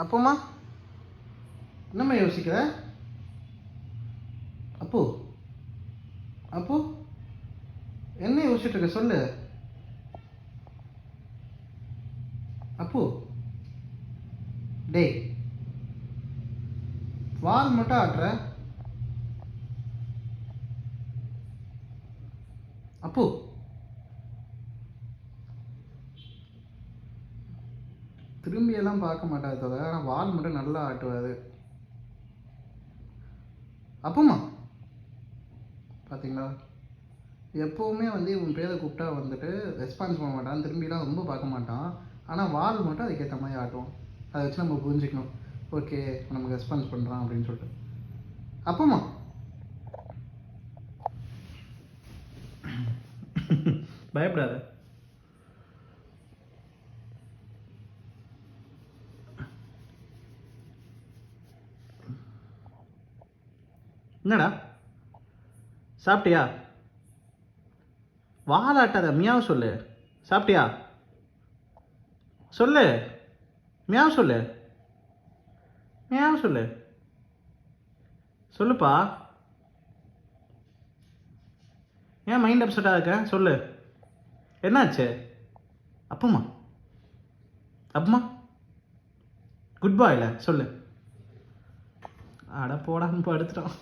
அப்போம்மா என்னம்மா யோசிக்கிற? அப்போ அப்போ என்ன யோசிச்சுட்டு இருக்க சொல்லு. அப்போ டேய், வால் மட்டும் ஆட்டுற. அப்போ திரும்பியெல்லாம் பார்க்க மாட்டாது தவிர, ஆனால் வால் மட்டும் நல்லா ஆட்டுவாது. அப்போம்மா பார்த்தீங்களா, எப்போவுமே வந்து இவன் பேரை கூப்பிட்டா வந்துட்டு ரெஸ்பான்ஸ் பண்ண மாட்டான், திரும்பிலாம் ரொம்ப பார்க்க மாட்டான். ஆனால் வால் மட்டும் அதுக்கேற்ற மாதிரி ஆட்டுவோம். அதை வச்சு நம்ம புரிஞ்சுக்கணும், ஓகே நமக்கு ரெஸ்பான்ஸ் பண்ணுறான் அப்படின்னு சொல்லிட்டு. அப்போம்மா பயப்படாத. என்னடா சாப்பிட்டியா? வாலாட்டாத, மியாவ் சொல்லு. சாப்பிட்டியா சொல்லு. மியாவ் சொல்லு. மியாவ் சொல்லு. சொல்லுப்பா. ஏன் மைண்ட் அப்செட்டாக இருக்க? சொல்லு, என்னாச்சு? அப்பம்மா அப்பம்மா குட் பாயில் சொல்லு. அட போடான்னு படுத்துட்டான்.